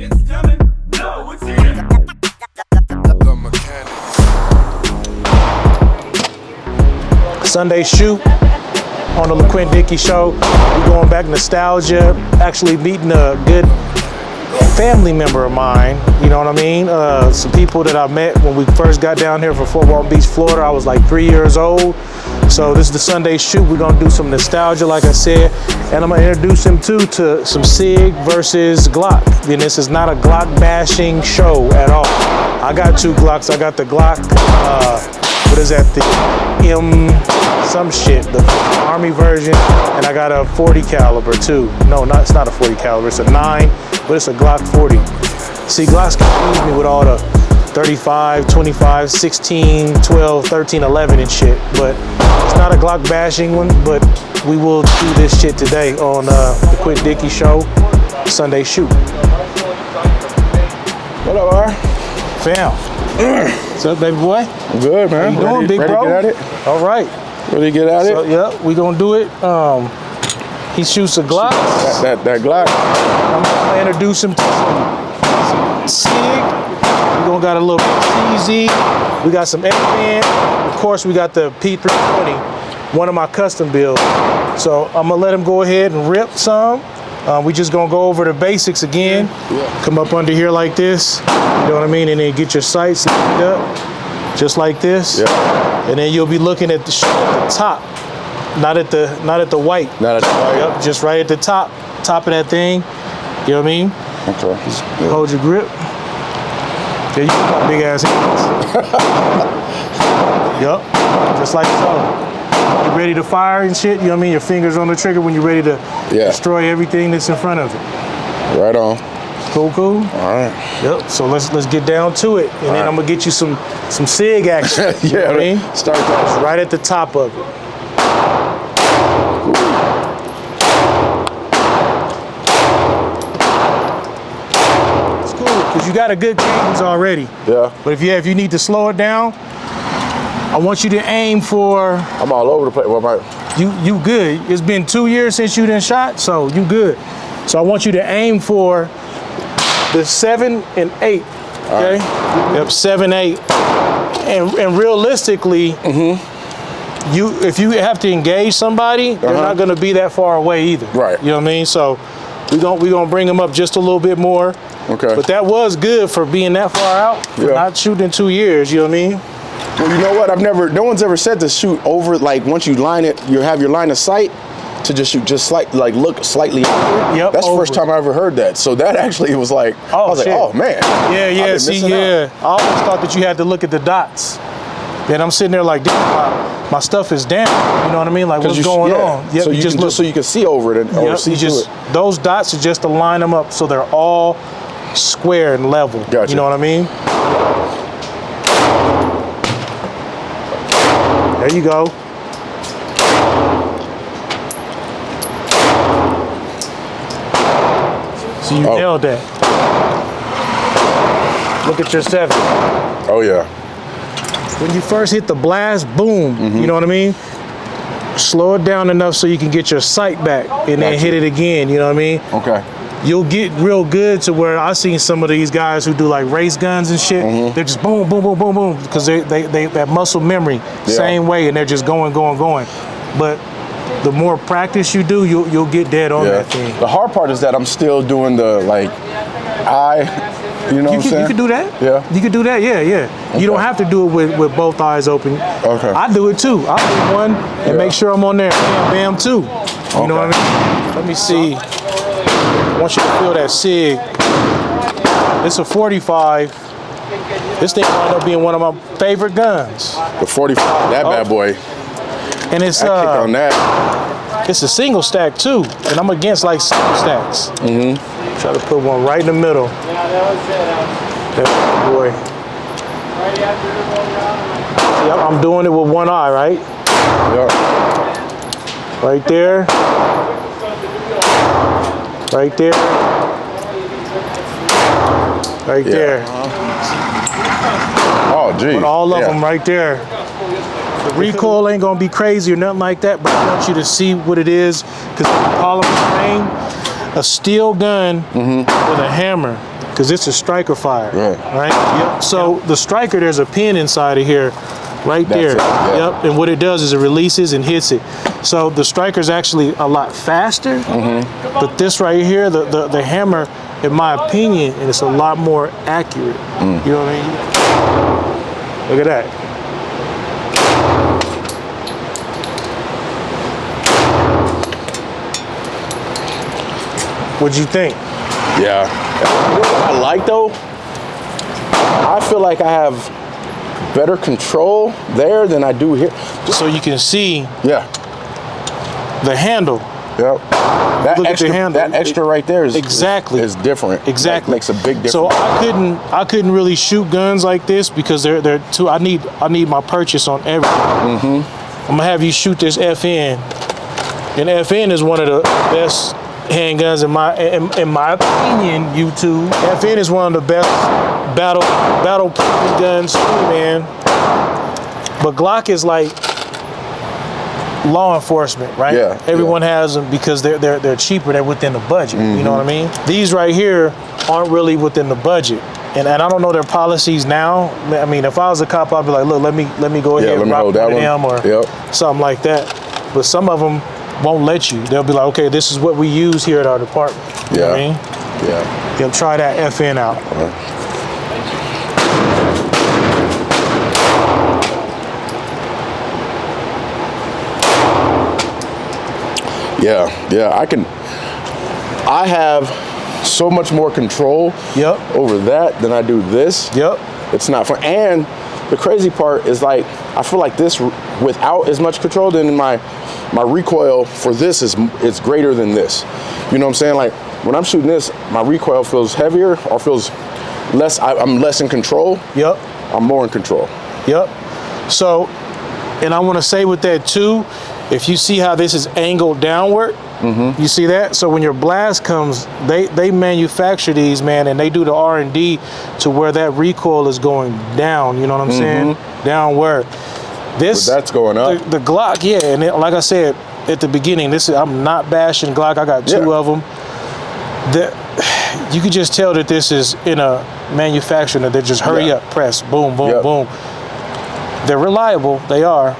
It's coming. No, it's here. The mechanic. Sunday shoot on the LeQuint Dickey show. We're going back nostalgia, actually meeting a good family member of mine, you know what I mean? Some people that I met when we first got down here from Fort Walton Beach, Florida. I was like 3 years old. So this is the Sunday shoot. We're gonna do some nostalgia, like I said, and I'm gonna introduce him to some Sig versus Glock. And this is not a Glock bashing show at all. I got two Glocks. I got the Glock, what is that, the M some shit, the Army version, and I got a 40 caliber too. No, it's not a 40 caliber, it's a 9, but it's a Glock 40. See, Glocks confuse me with all the 35, 25, 16, 12, 13, 11 and shit, but it's not a Glock bashing one, but we will do this shit today on the LeQuint Dickey show, Sunday shoot. What up, R? Fam. What's up, baby boy? Good, man. How you doing, big bro? Ready to get at it? All right. Ready to get at So, it? yeah, we gonna do it. He shoots a Glock. That Glock. I'm gonna introduce him to some Sig. We gonna got a little easy. We got some Hitman. Of course, we got the P320, one of my custom builds. So I'm gonna let him go ahead and rip some. We just gonna go over the basics again. Yeah. Come up under here like this. You know what I mean? And then get your sights lined up, just like this. Yeah. And then you'll be looking at the top, not at the white. Not at the white. Yep, just right at the top of that thing. You know what I mean? Okay. Hold your grip. There you got big ass hands. Yep, just like so. You ready to fire and shit? You know what I mean? Your fingers on the trigger when you're ready to destroy everything that's in front of it. Right on. Cool. All right. Yep. So let's get down to it, and then I'm gonna get you some Sig action. Yeah. You know what I mean? Start that. Right at the top of it. It's cool because you got a good cadence already. Yeah. But if you need to slow it down, I want you to aim for. I'm all over the place. What am I? You good. It's been 2 years since you done shot, so you good. So I want you to aim for the 7 and 8. Okay. Right. Yep. 7, 8. And realistically, if you have to engage somebody, they're not going to be that far away either. Right. You know what I mean? So we gonna bring them up just a little bit more. Okay. But that was good for being that far out. For not shooting in 2 years. You know what I mean? Well, you know what? No one's ever said to shoot over, like once you line it, you have your line of sight to just shoot look slightly over. Yep. That's the first time I ever heard that. So that actually was like, I was like, oh man. Yeah. See, I always thought that you had to look at the dots. And I'm sitting there like, damn, my stuff is down. You know what I mean? Like, what's going on? Yep, so you just look, so you can see over it or see through it. Those dots are just to line them up so they're all square and level. Gotcha. You know what I mean? There you go. So you nailed that. Look at your 7. Oh yeah. When you first hit the blast, boom, you know what I mean? Slow it down enough so you can get your sight back and then hit it again, you know what I mean? Okay. You'll get real good to where I've seen some of these guys who do like race guns and shit. They're just boom, boom, boom, boom, boom, because they that muscle memory, same way, and they're just going. But the more practice you do, you'll get dead on that thing. The hard part is that I'm still doing the eye, you know what I'm saying? You can do that. Yeah. You can do that, yeah. Okay. You don't have to do it with both eyes open. Okay. I do it too. I do one and make sure I'm on there. Bam, bam, too. You know what I mean? Let me see. I want you to feel that Sig. It's a 45. This thing wound up being one of my favorite guns. The 45, that bad boy. And it's I kicked on that. It's a single stack too, and I'm against like single stacks. Try to put one right in the middle. That boy. Yep, I'm doing it with one eye, right? Yeah. Right there. Right there. Right there. Oh, geez. With all of them right there. The recoil ain't gonna be crazy or nothing like that, but I want you to see what it is, because in polymer terrain, a steel gun with a hammer, because it's a striker fire, right? Yep. So the striker, there's a pin inside of here, right there. Yep. And what it does is it releases and hits it. So the striker's actually a lot faster, but this right here, the hammer, in my opinion, and it's a lot more accurate. You know what I mean? Look at that. What'd you think? Yeah. You know what I like though? I feel like I have better control there than I do here. So you can see Yeah. the handle. Yep. That Look at extra, the handle. that extra right there is Exactly. different. Exactly. That makes a big difference. So I couldn't really shoot guns like this because they're too. I need my purchase on everything. I'm gonna have you shoot this FN, and FN is one of the best handguns in my opinion. YouTube, FN is one of the best battle guns too, man. But Glock is like law enforcement, right? Yeah. Everyone has them because they're cheaper. They're within the budget. You know what I mean? These right here aren't really within the budget. And I don't know their policies now. I mean, if I was a cop, I'd be like, look, let me go ahead and rock one of them or something like that. But some of them won't let you. They'll be like, okay, this is what we use here at our department. You know what I mean? Yeah. You'll try that FN out. Yeah. I have so much more control over that than I do this. It's not fun. And the crazy part is like, I feel like this without as much control, then my recoil for this is greater than this. You know what I'm saying? Like when I'm shooting this, my recoil feels heavier or feels less, I'm less in control. I'm more in control. So, and I want to say with that too, if you see how this is angled downward, you see that? So when your blast comes, they manufacture these, man, and they do the R&D to where that recoil is going down, you know what I'm saying? Downward. This, but that's going up. The Glock, and like I said at the beginning, I'm not bashing Glock. I got two of them. You could just tell that this is in a manufacturer that they just hurry up, press, boom, boom, boom. They're reliable, they are.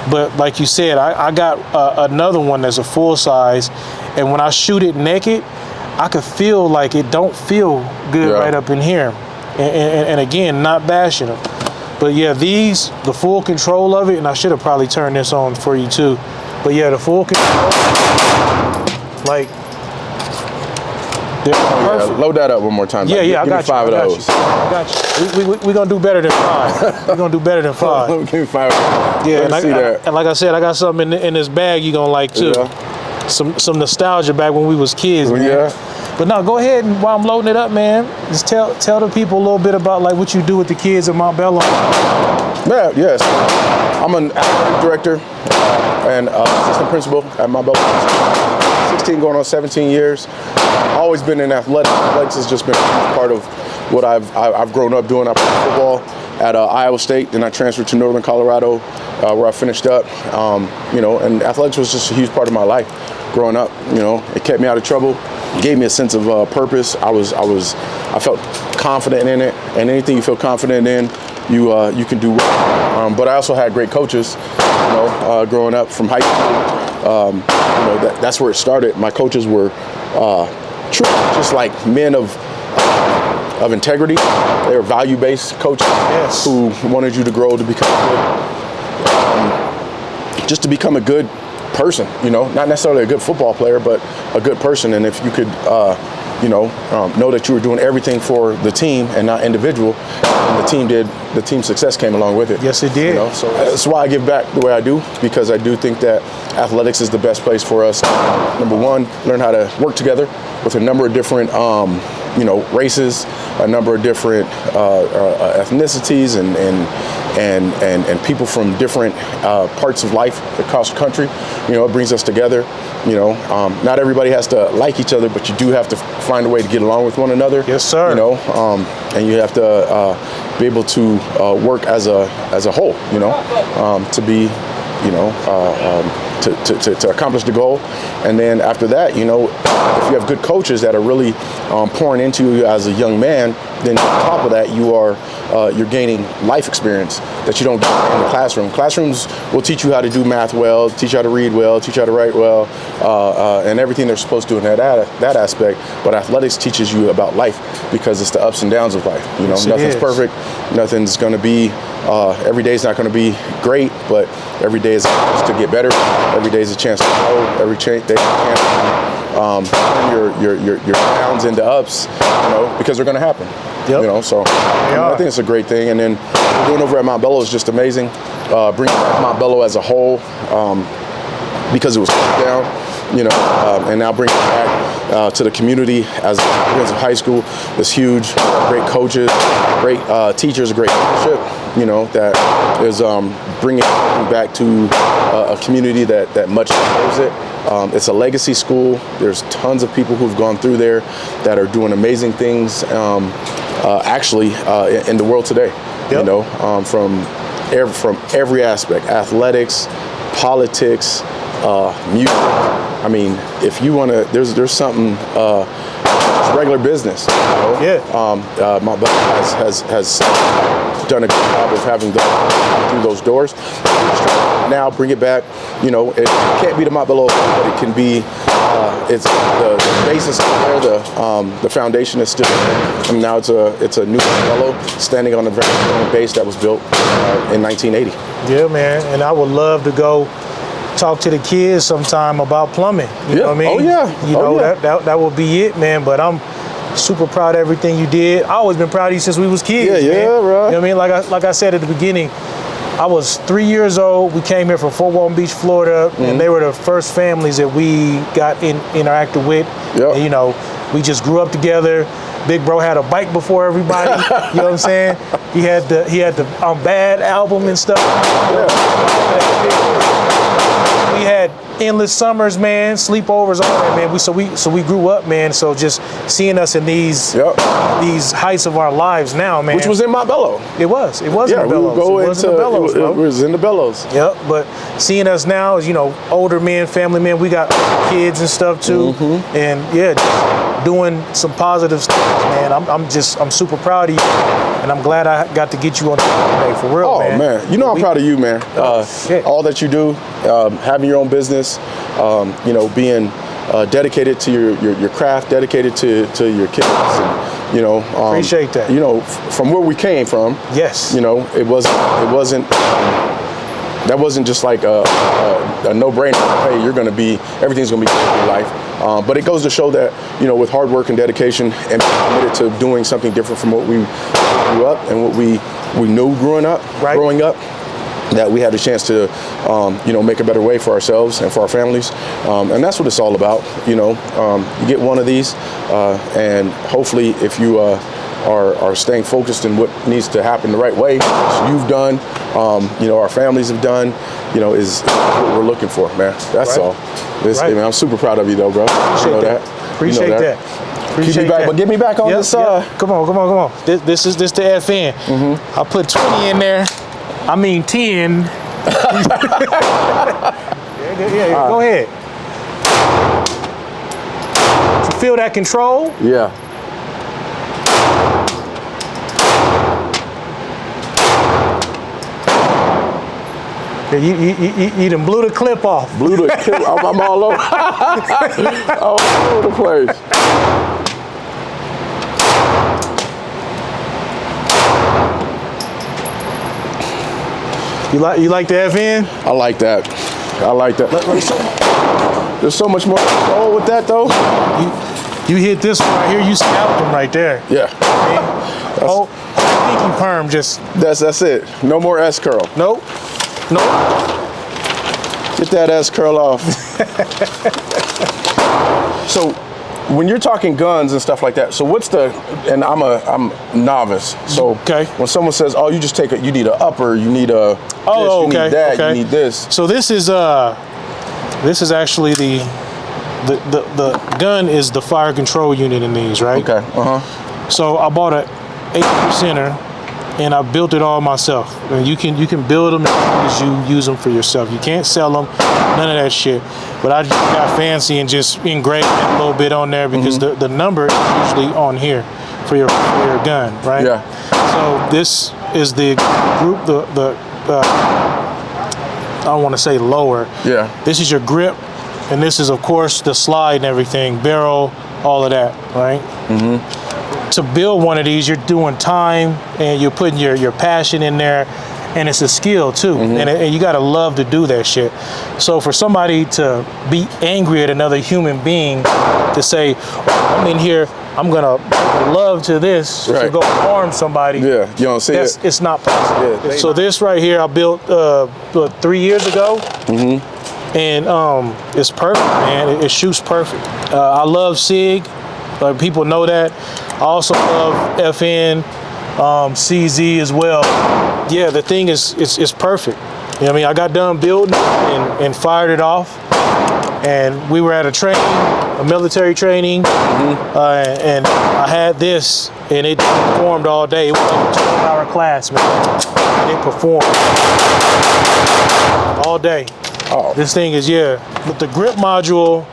But like you said, I got another one that's a full size, and when I shoot it naked, I could feel like it don't feel good right up in here. And again, not bashing them. But yeah, these, the full control of it, and I should have probably turned this on for you too. But yeah, the full control, like, they're perfect. Load that up one more time. Yeah, Give me 5 of those. I got you. We're going to do better than 5. We're going to do better than 5. Give me 5. Yeah, and like I said, I got something in this bag you're going to like too. Some nostalgia back when we was kids, man. But no, go ahead, and while I'm loading it up, man, just tell the people a little bit about like what you do with the kids at Mount Bello. Yes. I'm an athletic director and assistant principal at Mount Bello. 16 going on 17 years. Always been in athletics. Athletics has just been a huge part of what I've grown up doing. I played football at Iowa State, then I transferred to Northern Colorado, where I finished up. And athletics was just a huge part of my life growing up. It kept me out of trouble, gave me a sense of purpose. I felt confident in it, and anything you feel confident in, you can do well. But I also had great coaches, growing up from high school. That's where it started. My coaches were true, just like men of integrity. They were value-based coaches who wanted you to grow to become just to become a good person. Not necessarily a good football player, but a good person. And if you could, know that you were doing everything for the team and not individual, and the team success came along with it. Yes, it did. So that's why I give back the way I do, because I do think that athletics is the best place for us. Number one, learn how to work together with a number of different, races, a number of different ethnicities, and people from different parts of life across the country. It brings us together. Not everybody has to like each other, but you do have to find a way to get along with one another. Yes, sir. And you have to be able to work as a whole. To be, to accomplish the goal. And then after that, you know, if you have good coaches that are really pouring into you as a young man, then on top of that, you're gaining life experience that you don't get in the classroom. Classrooms will teach you how to do math well, teach you how to read well, teach you how to write well, and everything they're supposed to do in that aspect. But athletics teaches you about life because it's the ups and downs of life. You know, Yes, nothing's perfect. Nothing's going to be. Every day is not going to be great, but every day is a chance to get better. Every day is a chance to grow. Every day is a chance to turn your downs into ups. You know, because they're going to happen. Yep. You know, so I think it's a great thing. And then doing over at Montbello is just amazing. Bringing back Montbello as a whole because it was shut down, you know, and now bringing it back to the community as a high school was huge. Great coaches, great teachers, great leadership, you know, that is bringing back to a community that much knows it. It's a legacy school. There's tons of people who've gone through there that are doing amazing things actually in the world today. Yep. You know, from every aspect, athletics, politics, music. I mean, if you want to, there's something, it's regular business. You know? Yeah. My brother has done a good job of having gone through those doors. Now bring it back. You know, it can't be the Montbello, but it can be. It's the base is still there. The foundation is still there. And now it's a new Montbello standing on the very strong base that was built in 1980. Yeah, man. And I would love to go talk to the kids sometime about plumbing. You know what I mean? Oh yeah. You know, that would be it, man. But I'm super proud of everything you did. I always been proud of you since we was kids. Yeah, man. yeah, right. You know what I mean? Like I said at the beginning, I was 3 years old. We came here from Fort Walton Beach, Florida, and they were the first families that we got interacted with. Yep. And, you know, we just grew up together. Big bro had a bike before everybody. You know what I'm saying? He had the Bad album and stuff. We had endless summers, man, sleepovers, all that, man. So we grew up, man. So just seeing us in these heights of our lives now, man. Which was in Montbello. It was in the Bellows. It was in the Bellows. Yep. But seeing us now as, you know, older men, family men, we got kids and stuff too, and yeah, just doing some positive stuff, man. I'm super proud of you, and I'm glad I got to get you on today for real, man. Oh man, you know I'm proud of you, man. All that you do, having your own business. You know, being dedicated to your craft, dedicated to your kids, and, you know, appreciate that. You know, from where we came from. Yes. You know, it wasn't. That wasn't just like a no-brainer. Hey, everything's gonna be good in your life. But it goes to show that, you know, with hard work and dedication and being committed to doing something different from what we grew up and what we knew growing up, that we had a chance to, you know, make a better way for ourselves and for our families. And that's what it's all about. You know, you get one of these, and hopefully if you are staying focused in what needs to happen the right way, which you've done, you know, our families have done, you know, is what we're looking for, man. That's all. Man, I'm super proud of you though, bro. Appreciate that. Appreciate that. Keep me back, but get me back on this. Come on. This the FN. I put 20 in there. I mean 10. Yeah, go ahead. You feel that control? Yeah. You done blew the clip off. I'm all over. All over the place. You like the FN? I like that. There's so much more control with that though. You hit this one right here, you scalped him right there. Yeah. Oh, pinky perm just. That's it. No more S curl. Nope. Get that S curl off. So when you're talking guns and stuff like that, so what's and I'm novice. So when someone says, oh, you just you need an upper, you need you need that, you need this. So this is actually the gun is the fire control unit in these, right? Okay. So I bought a 8%er and I built it all myself. And you can build them as long as you use them for yourself. You can't sell them, none of that shit. But I just got fancy and just engraved a little bit on there because the number is usually on here for your gun, right? Yeah. So this is the group, I don't want to say lower. Yeah. This is your grip, and this is of course the slide and everything, barrel, all of that, right? To build one of these, you're doing time and you're putting your passion in there, and it's a skill too, and you gotta love to do that shit. So for somebody to be angry at another human being, to say, I'm in here, I'm gonna love to this, to go harm somebody. Yeah, you don't see it. It's not possible. Yeah, so this right here, I built 3 years ago, and it's perfect, man. It shoots perfect. I love Sig. People know that. I also love FN, CZ as well. Yeah, the thing is perfect. You know what I mean? I got done building and fired it off. And we were at a military training, and I had this, and it performed all day. It was like a 12-hour class, man. And it performed all day. Oh. This thing is, With the grip module,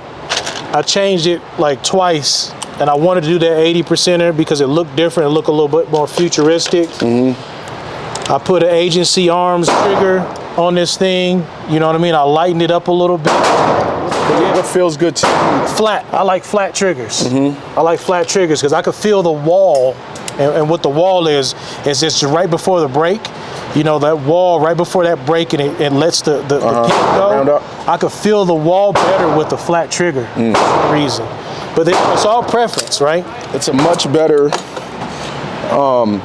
I changed it like twice, and I wanted to do that 80%er because it looked different. It looked a little bit more futuristic. I put an agency arms trigger on this thing. You know what I mean? I lightened it up a little bit. What feels good to you? Flat. I like flat triggers. I like flat triggers because I could feel the wall, and what the wall is just right before the break. You know, that wall right before that break, and it lets the pin go. I could feel the wall better with the flat trigger for some reason. But it's all preference, right? It's a much better, feel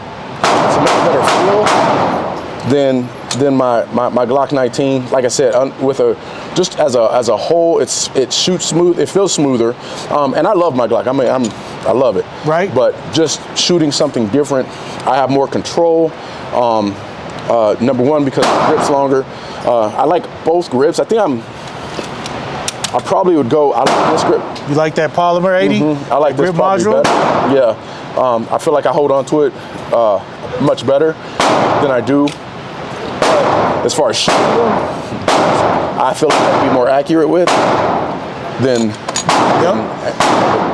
than my Glock 19. Like I said, just as a whole, it shoots smooth. It feels smoother, and I love my Glock. I love it. Right. But just shooting something different, I have more control. Number one, because the grip's longer. I like both grips. I think I probably would go. I like this grip. You like that polymer 80? I like this grip probably module? better. Yeah. I feel like I hold on to it much better than I do. As far as shooting them, I feel like I'd be more accurate with than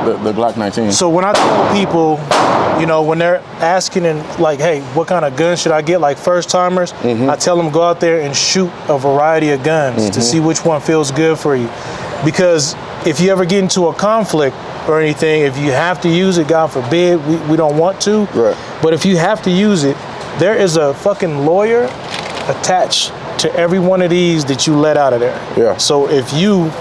the Glock 19. So when I tell people, you know, when they're asking and like, hey, what kind of gun should I get, like first timers, I tell them go out there and shoot a variety of guns to see which one feels good for you. Because if you ever get into a conflict or anything, if you have to use it, God forbid, we don't want to. Right. But if you have to use it, there is a fucking lawyer attached to every one of these that you let out of there. Yeah. So if you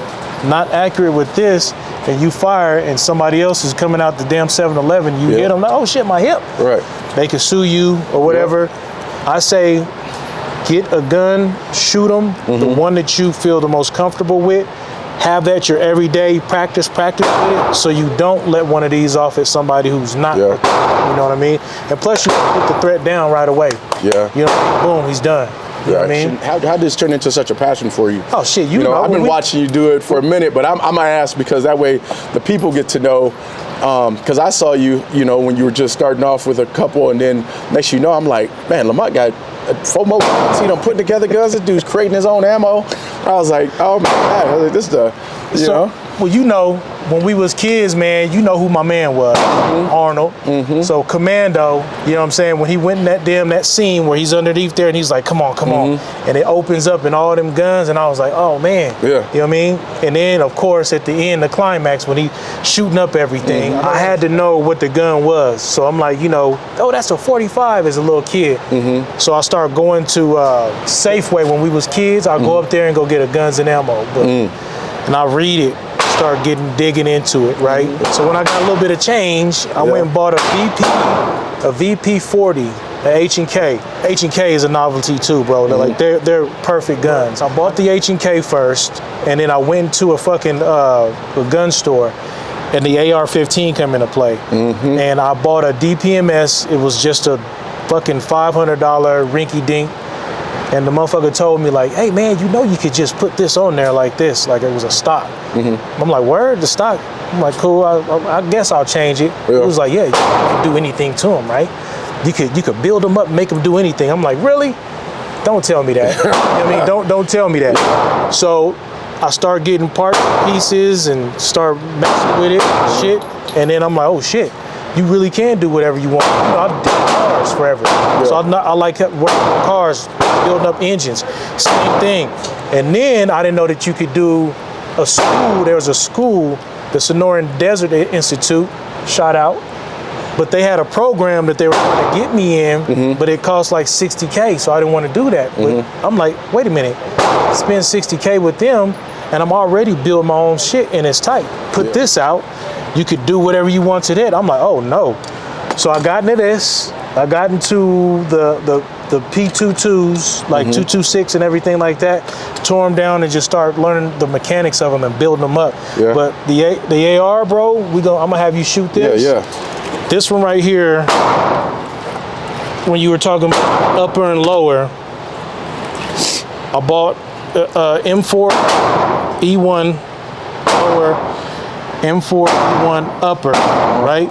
not accurate with this and you fire and somebody else is coming out the damn 7-Eleven, you hit them, like, oh shit, my hip. Right. They can sue you or whatever. I say get a gun, shoot them, the one that you feel the most comfortable with. Have that your everyday practice with it, so you don't let one of these off at somebody who's not. You know what I mean? And plus, you put the threat down right away. Yeah. You know, boom, he's done. You know what I mean? How did this turn into such a passion for you? Oh shit, you know I've been watching you do it for a minute, but I'm gonna ask because that way the people get to know. Because I saw you, when you were just starting off with a couple, and then next you know, I'm like, man, Lamont got 4 more guns. Putting together guns. This dude's creating his own ammo. I was like, oh my God, this is you know. Well, when we was kids, man, you know who my man was, Arnold. So Commando, you know what I'm saying? When he went in that scene where he's underneath there and he's like, come on. And it opens up and all them guns, and I was like, oh man. Yeah. You know what I mean? And then, of course, at the end, the climax, when he shooting up everything, I had to know what the gun was. So I'm like, oh, that's a 45 as a little kid. So I started going to Safeway when we was kids. I'd go up there and go get a guns and ammo book. And I read it, start digging into it, right? So when I got a little bit of change, I went and bought a VP 40, a H&K. H&K is a novelty too, bro. They're perfect guns. I bought the H&K first, and then I went to a fucking a gun store, and the AR-15 came into play. And I bought a DPMS. It was just a fucking $500 rinky-dink. And the motherfucker told me, like, hey man, you could just put this on there like this, like it was a stock. I'm like, word, the stock? I'm like, cool, I guess I'll change it. It was like, yeah, you can do anything to them, right? you could build them up, make them do anything. I'm like, really? Don't tell me that. You know what I mean, don't tell me that. So I start getting part pieces and start messing with it, and shit. And then I'm like, oh shit, you really can do whatever you want. You know, I did cars forever, so I like working on cars, building up engines, same thing. And then I didn't know that you could do a school. There was a school, the Sonoran Desert Institute, shout out. But they had a program that they were trying to get me in, but it cost like $60K, so I didn't want to do that. But I'm like, wait a minute, spend $60K with them, and I'm already building my own shit, and it's tight. Put this out, you could do whatever you want to that. I'm like, oh no. So I got into this. I got into the P22s, like 226 and everything like that. Tore them down and just start learning the mechanics of them and building them up. Yeah. But the AR, bro, I'm gonna have you shoot this. Yeah. This one right here, when you were talking about upper and lower, I bought M4 E1 lower, M4 E1 upper, right?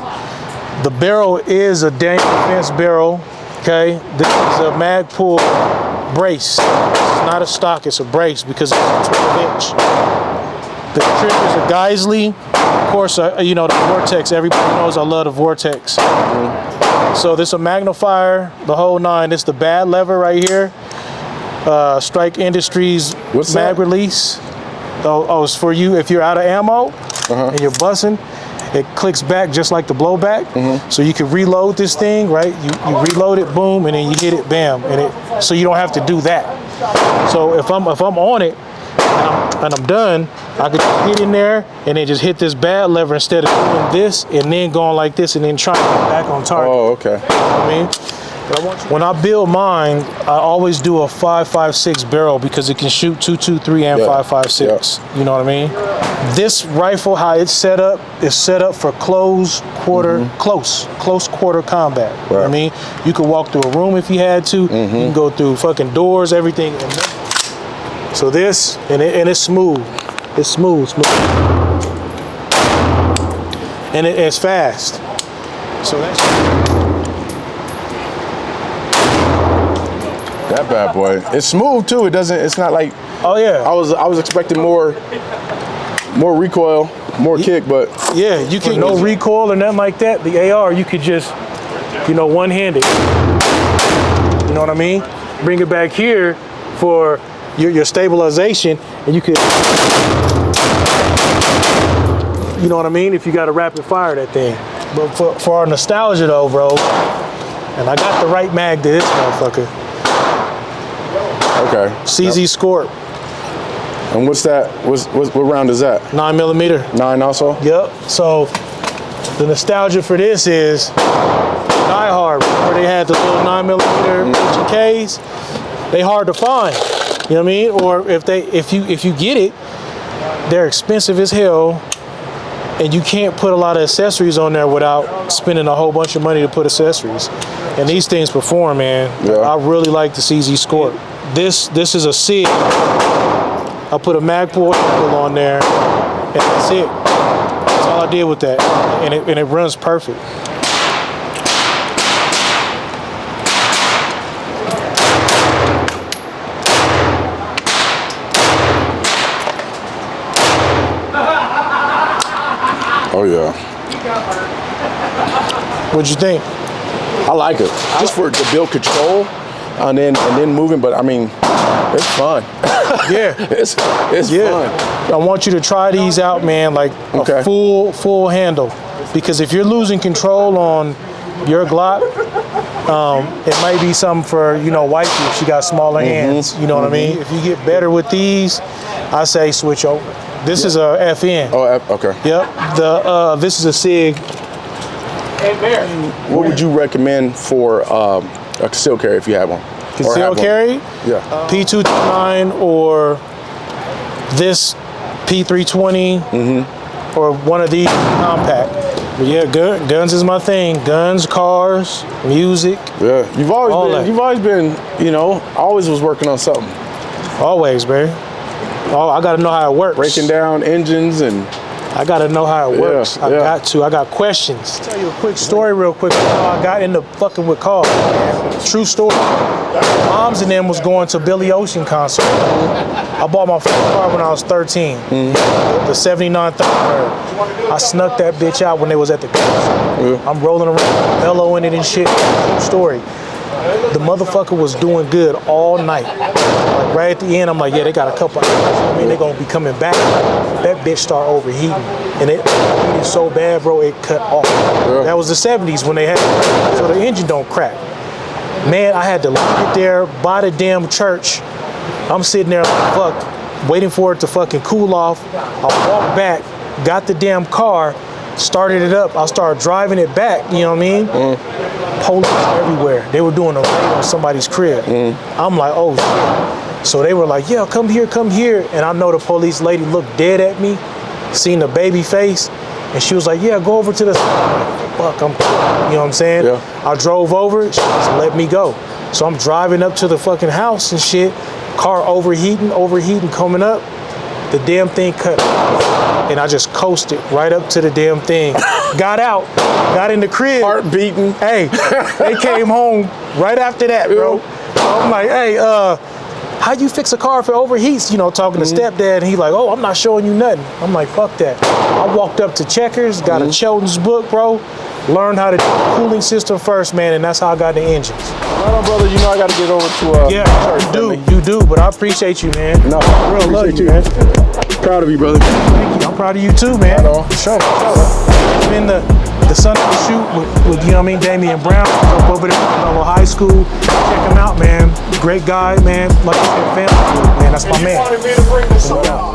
The barrel is a Damian defense barrel, okay? This is a mag pull brace. It's not a stock, it's a brace because it's a 12-inch. The triggers are Geisley. Of course, you know, the Vortex, everybody knows I love the Vortex. So this is a magnifier, the whole nine. This is the bad lever right here. Strike Industries mag release. Oh, it's for you if you're out of ammo and you're bussing. It clicks back just like the blowback. So you can reload this thing, right? You reload it, boom, and then you hit it, bam. So you don't have to do that. So if I'm on it, and I'm done, I could just get in there and then just hit this bad lever instead of doing this and then going like this and then trying to get back on target. Oh, okay. You know what I mean? When I build mine, I always do a 5.56 barrel because it can shoot 2.23 and 5.56. You know what I mean? This rifle, how it's set up, is set up for close quarter combat. Right. You know what I mean? You could walk through a room if you had to. You can go through fucking doors, everything. So this, and it's smooth. It's smooth. And it's fast. So that's that bad boy. It's smooth too. It's not like, oh yeah. I was expecting more recoil, more kick, but yeah, you can no recoil or nothing like that. The AR, you could just, you know, one-handed. You know what I mean? Bring it back here for your stabilization, and you could, you know what I mean, if you got to rapid fire that thing. But for our nostalgia though, bro, and I got the right mag to this motherfucker. Okay. CZ Scorp. And what's that? What round is that? 9mm. 9 also? Yep. So the nostalgia for this is Die Hard, where they had the little 9mm HKs. They hard to find. You know what I mean? Or if you get it, they're expensive as hell, and you can't put a lot of accessories on there without spending a whole bunch of money to put accessories. And these things perform, man. Yeah. I really like the CZ Scorp. This is a Sig. I put a Magpul on there, and that's it. That's all I did with that, and it runs perfect. Oh yeah. What'd you think? I like it. Just for to build control, and then moving. But I mean, it's fun. Yeah, it's fun. I want you to try these out, man. Like a full handle, because if you're losing control on your Glock, it might be something for, you know, wifey if she got smaller hands. You know what I mean? If you get better with these, I say switch over. This is a FN. Oh, okay. Yep. This is a Sig. What would you recommend for a concealed carry if you have one? Concealed carry? Yeah. P229 or this P320 or one of these compact. But yeah, guns is my thing. Guns, cars, music. Yeah. You've always been, you know, always was working on something. Always, man. Oh, I gotta know how it works. Breaking down engines and I gotta know how it works. I got to. I got questions. Tell you a quick story real quick. I got into fucking with cars. True story. Moms and them was going to Billy Ocean concert. I bought my first car when I was 13. The 79 Thunderbird. I snuck that bitch out when they was at the concert. I'm rolling around, mellow in it and shit. True story. The motherfucker was doing good all night. Like right at the end, I'm like, yeah, they got a couple hours. I mean, they gonna be coming back. That bitch start overheating. And it overheated so bad, bro, it cut off. Yeah. That was the 70s when they had it. So the engine don't crack. Man, I had to leave it there by the damn church. I'm sitting there like, fuck, waiting for it to fucking cool off. I walked back, got the damn car, started it up. I started driving it back, you know what I mean? Police everywhere. They were doing a raid on somebody's crib. I'm like, oh shit. So they were like, yeah, come here, come here. And I know the police lady looked dead at me, seen the baby face, and she was like, yeah, go over to the fuck, I'm cool. You know what I'm saying? Yeah. I drove over, she just let me go. So I'm driving up to the fucking house and shit, car overheating, coming up. The damn thing cut off, and I just coasted right up to the damn thing. Got out, got in the crib. Heart beating. Hey, they came home right after that, bro. I'm like, hey, how you fix a car if it overheats? You know, talking to stepdad, and he like, oh, I'm not showing you nothing. I'm like, fuck that. I walked up to Checkers, got a Chelten's book, bro. Learned how to do the cooling system first, man, and that's how I got the engines. Right on, brother. You know I got to get over to yeah, you do, but I appreciate you, man. No, real love you, man. man. Proud of you, brother. Thank you. I'm proud of you too, man. Right on. Sure. I'm in the Sunday shoot with you know what I mean, Damian Brown. Up over there at Mellow High School. Check him out, man. Great guy, man. Like I said, family, man. That's my man.